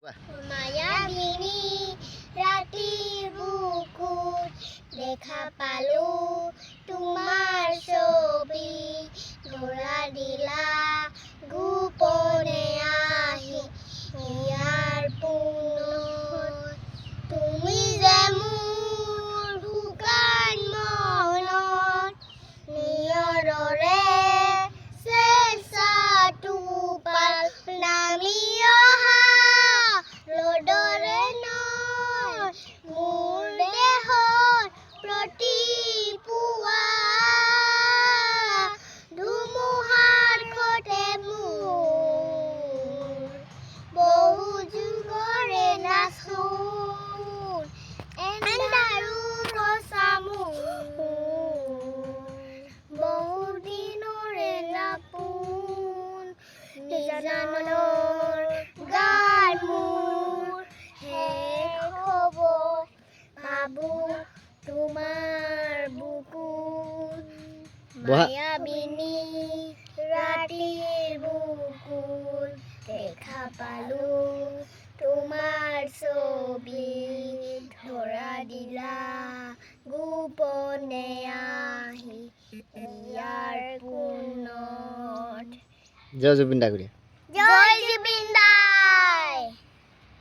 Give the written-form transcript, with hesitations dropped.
মায়াবিনী ৰাতিৰ বুকুত দেখা পালো তোমাৰ ছবি ধৰা দিলা গোপনে আহি ইয়াৰ পুনৰ তুমি যে মোৰ শুকান মনত নিয়ৰৰে চেঁচাটো পাল নামি অহা ৰ'দৰে নৈ মোৰ দেহত প্ৰতি পুৱা ধুমুহাৰ সতে মোৰ বহু যুগৰে নাচোন এন্ধাৰো ৰচা মোৰ বহু দিনৰে নাপোন নিজানৰ গান মোৰ শেষ হ'ব ভাবো তোমাৰ বুকুত মায়াবিনী ৰাতিৰ বুকুত দেখা পালো তোমাৰ ছবি ধৰা দিলা গোপনে আহি ইয়াৰ পুনৰ জয় জুবিন দা।